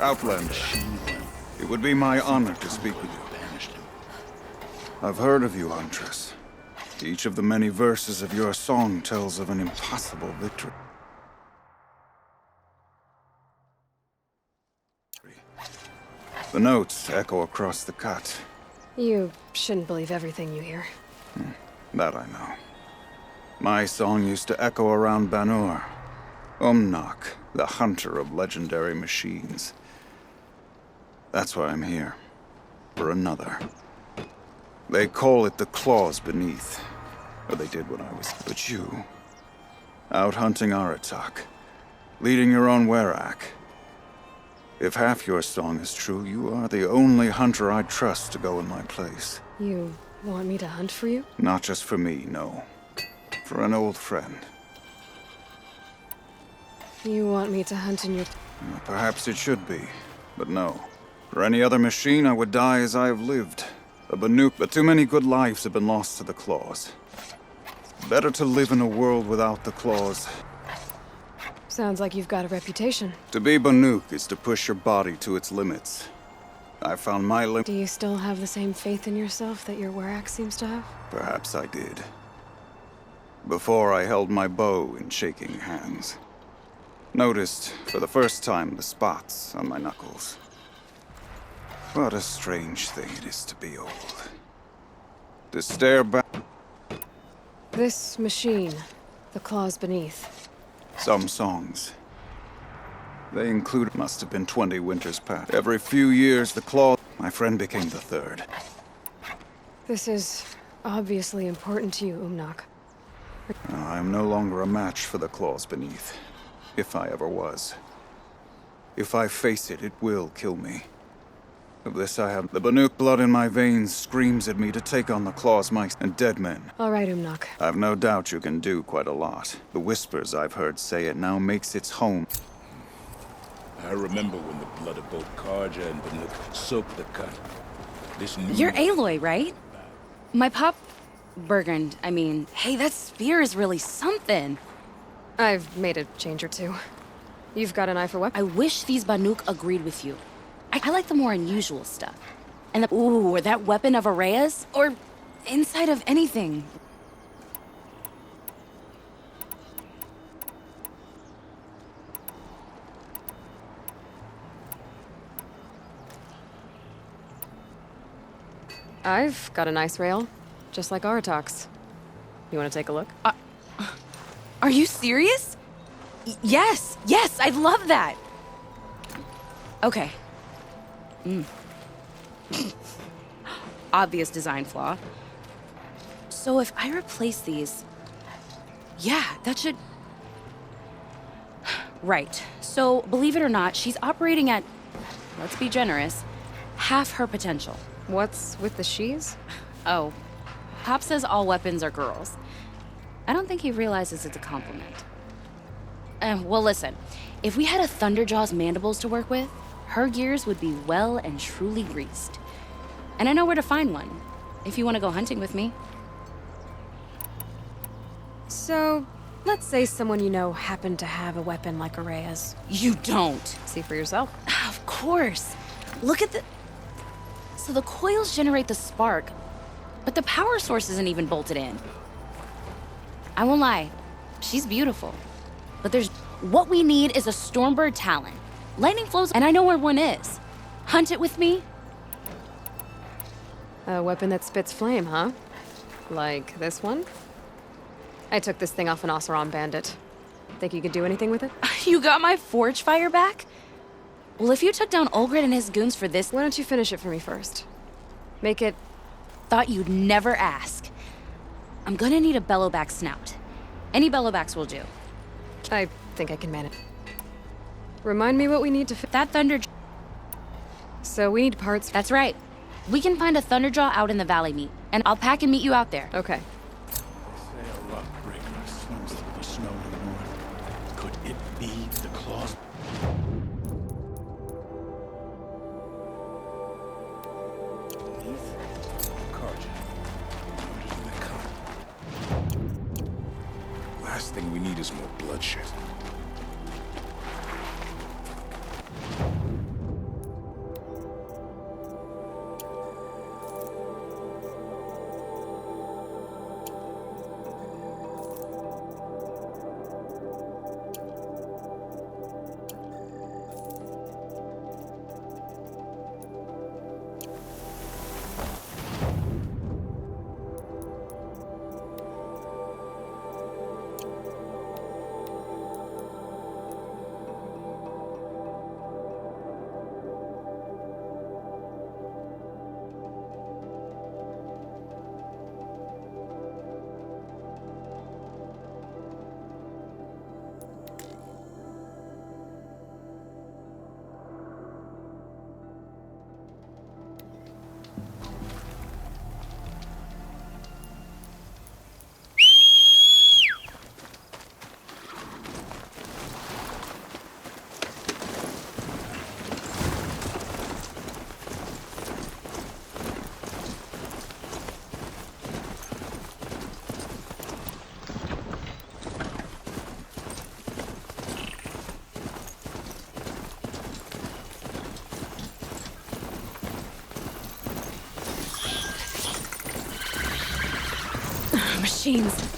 Outlander, it would be my honor to speak with you. I've heard of you, Huntress. Each of the many verses of your song tells of an impossible victory. The notes echo across the cut. You shouldn't believe everything you hear. That I know. My song used to echo around Banur. Umnak, the hunter of legendary machines. That's why I'm here. For another. They call it the Claws Beneath. Or they did when I was... But you... out hunting Aratak. Leading your own Werak. If half your song is true, you are the only hunter I'd trust to go in my place. You want me to hunt for you? Not just for me, no. For an old friend. You want me to hunt in your... Perhaps it should be, but no. For any other machine, I would die as I have lived. A Banuk, but too many good lives have been lost to the Claws. Better to live in a world without the Claws. Sounds like you've got a reputation. To be Banuk is to push your body to its limits. I found my limit. Do you still have the same faith in yourself that your Werak seems to have? Perhaps I did. Before I held my bow in shaking hands. Noticed, for the first time, the spots on my knuckles. What a strange thing it is to be old. To stare back... This machine, the Claws Beneath. Some songs. They include... must have been 20 winters past. Every few years, the Claw... My friend became the third. This is obviously important to you, Umnak. I am no longer a match for the Claws Beneath. If I ever was. If I face it, it will kill me. Of this I have... The Banuk blood in my veins screams at me to take on the Claws and dead men. All right, Umnak. I've no doubt you can do quite a lot. The whispers I've heard say it now makes its home. I remember when the blood of both Karja and Banuk soaked the cut. This new... You're Aloy, right? My pop... Bergund, I mean, hey, that spear is really something. I've made a change or two. You've got an eye for weapons? I wish these Banuk agreed with you. I like the more unusual stuff. And the... Ooh, or that weapon of Araya's? Or inside of anything. I've got a nice rail, just like Aratak's. You want to take a look? Are you serious? Yes, I'd love that. Okay. Obvious design flaw. So if I replace these... Yeah, that should... Right. So, believe it or not, she's operating at, let's be generous, half her potential. What's with the she's? Oh, Pop says all weapons are girls. I don't think he realizes it's a compliment. Well, listen. If we had a Thunderjaw's mandibles to work with, her gears would be well and truly greased. And I know where to find one, if you want to go hunting with me. So, let's say someone you know happened to have a weapon like Araya's. You don't. See for yourself. Of course. Look at the... So the coils generate the spark, but the power source isn't even bolted in. I won't lie, she's beautiful. But there's... What we need is a Stormbird Talon. Lightning flows, and I know where one is. Hunt it with me? A weapon that spits flame, huh? Like this one? I took this thing off an Oseram bandit. Think you could do anything with it? You got my forge fire back? Well, if you took down Olgrid and his goons for this... Why don't you finish it for me first? Make it... Thought you'd never ask. I'm gonna need a bellowback snout. Any bellowbacks will do. I think I can manage. Remind me what we need to That Thunder... So we need parts... That's right. We can find a Thunderjaw out in the valley meet, and I'll pack and meet you out there. Okay. They say a rock breaker swims through the snow in the north. Could it be the Claws? Beneath? Karja. Murdered in the cut. Last thing we need is more bloodshed. machines.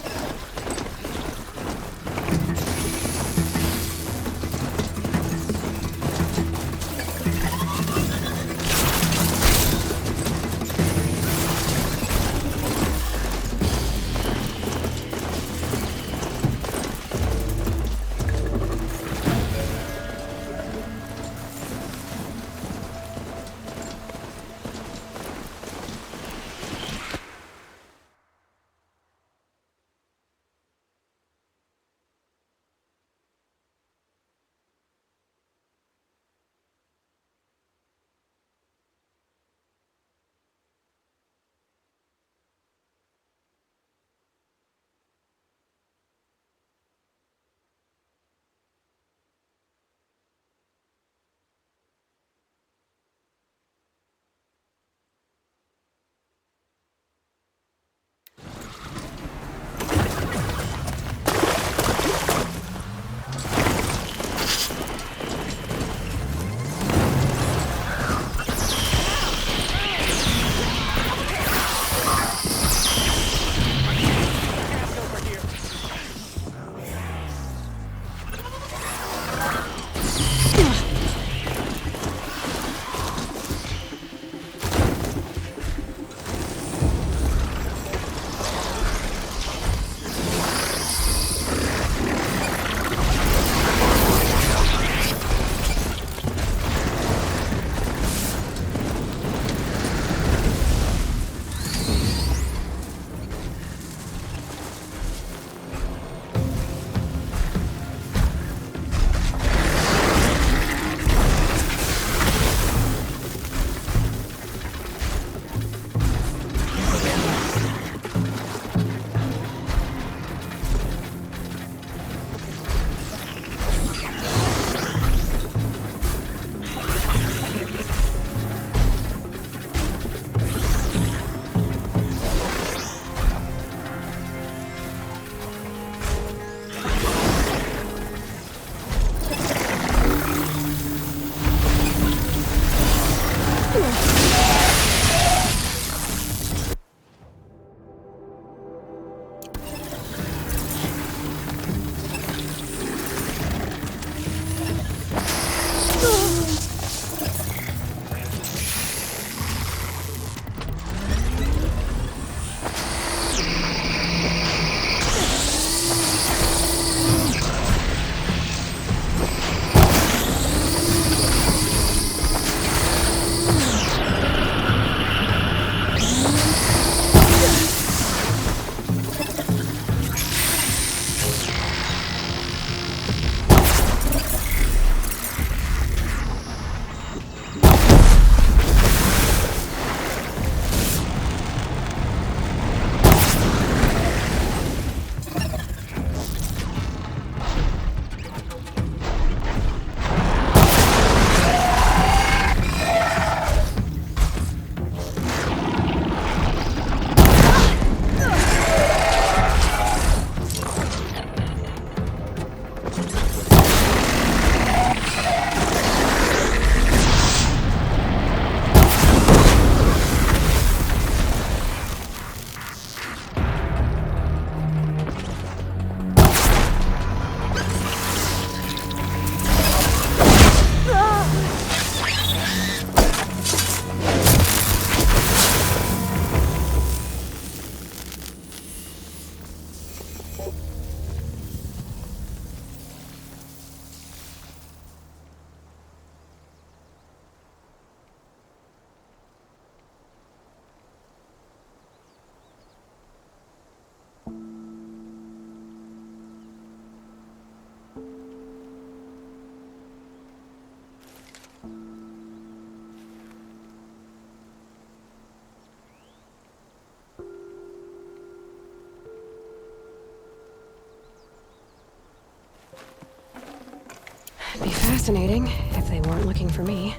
Be fascinating if they weren't looking for me.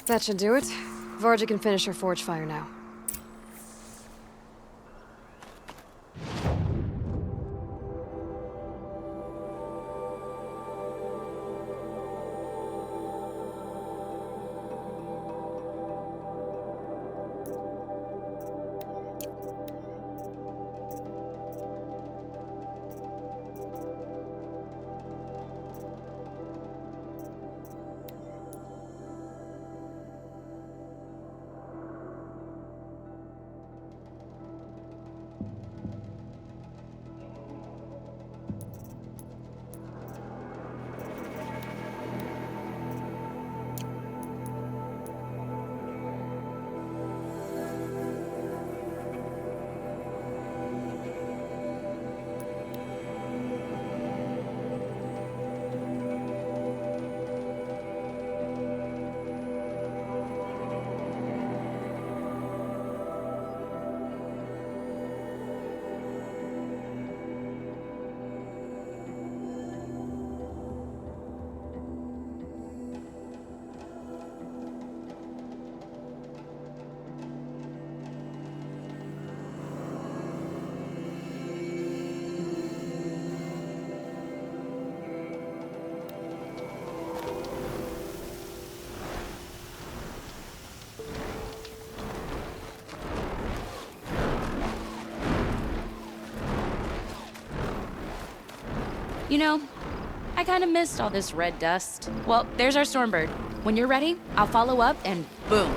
That should do it. Varga can finish her forge fire now. You know, I kind of missed all this red dust. Well, there's our Stormbird. When you're ready, I'll follow up and boom.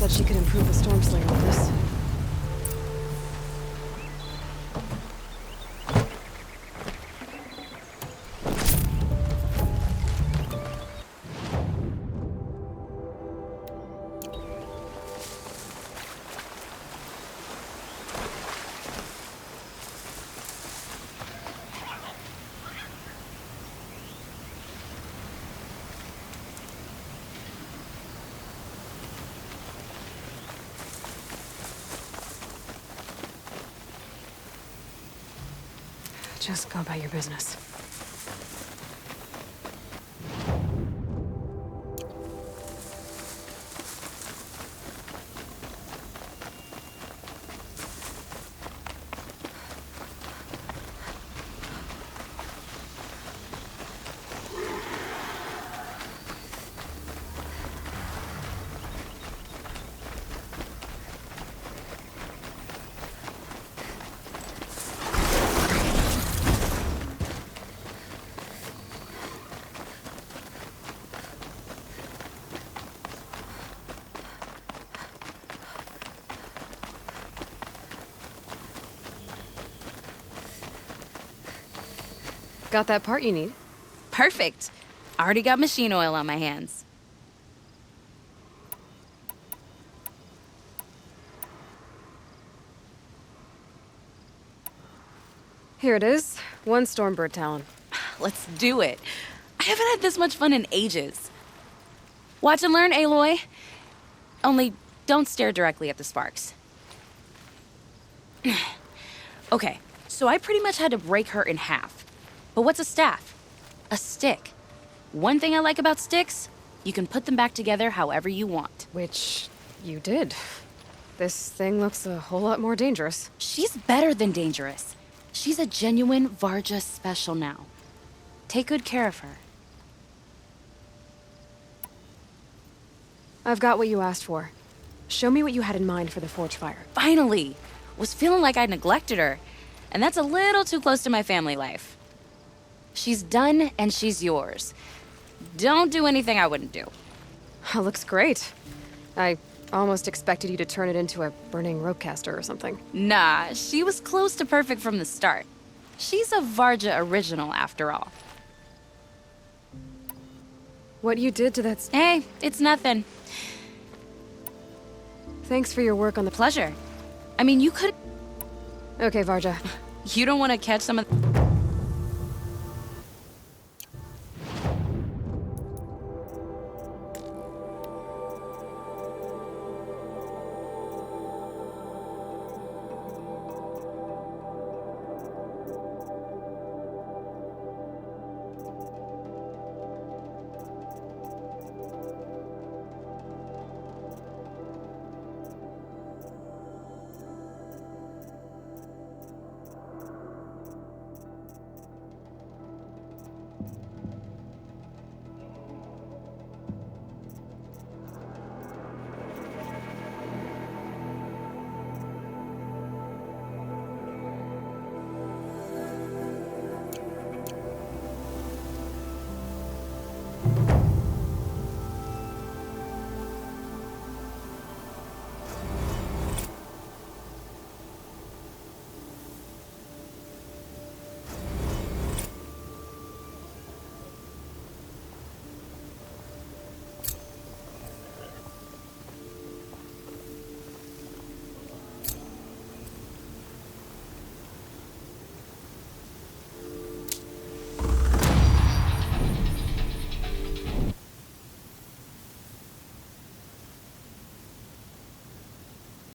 said she could improve the Storm Slayer with this. Just go about your business. Got that part you need? Perfect. Already got machine oil on my hands. Here it is. One Stormbird talon. Let's do it. I haven't had this much fun in ages. Watch and learn, Aloy. Only don't stare directly at the sparks. Okay, so I pretty much had to break her in half. But what's a staff? A stick. One thing I like about sticks, you can put them back together however you want. Which you did. This thing looks a whole lot more dangerous. She's better than dangerous. She's a genuine Varja special now. Take good care of her. I've got what you asked for. Show me what you had in mind for the Forge Fire. Finally! Was feeling like I neglected her. And that's a little too close to my family life. She's done and she's yours. Don't do anything I wouldn't do. Looks great. I almost expected you to turn it into a burning ropecaster or something. Nah, she was close to perfect from the start. She's a Varja original after all. What you did to that Hey, it's nothing. Thanks for your work on the Pleasure. I mean, you could... Okay, Varja. You don't want to catch some of...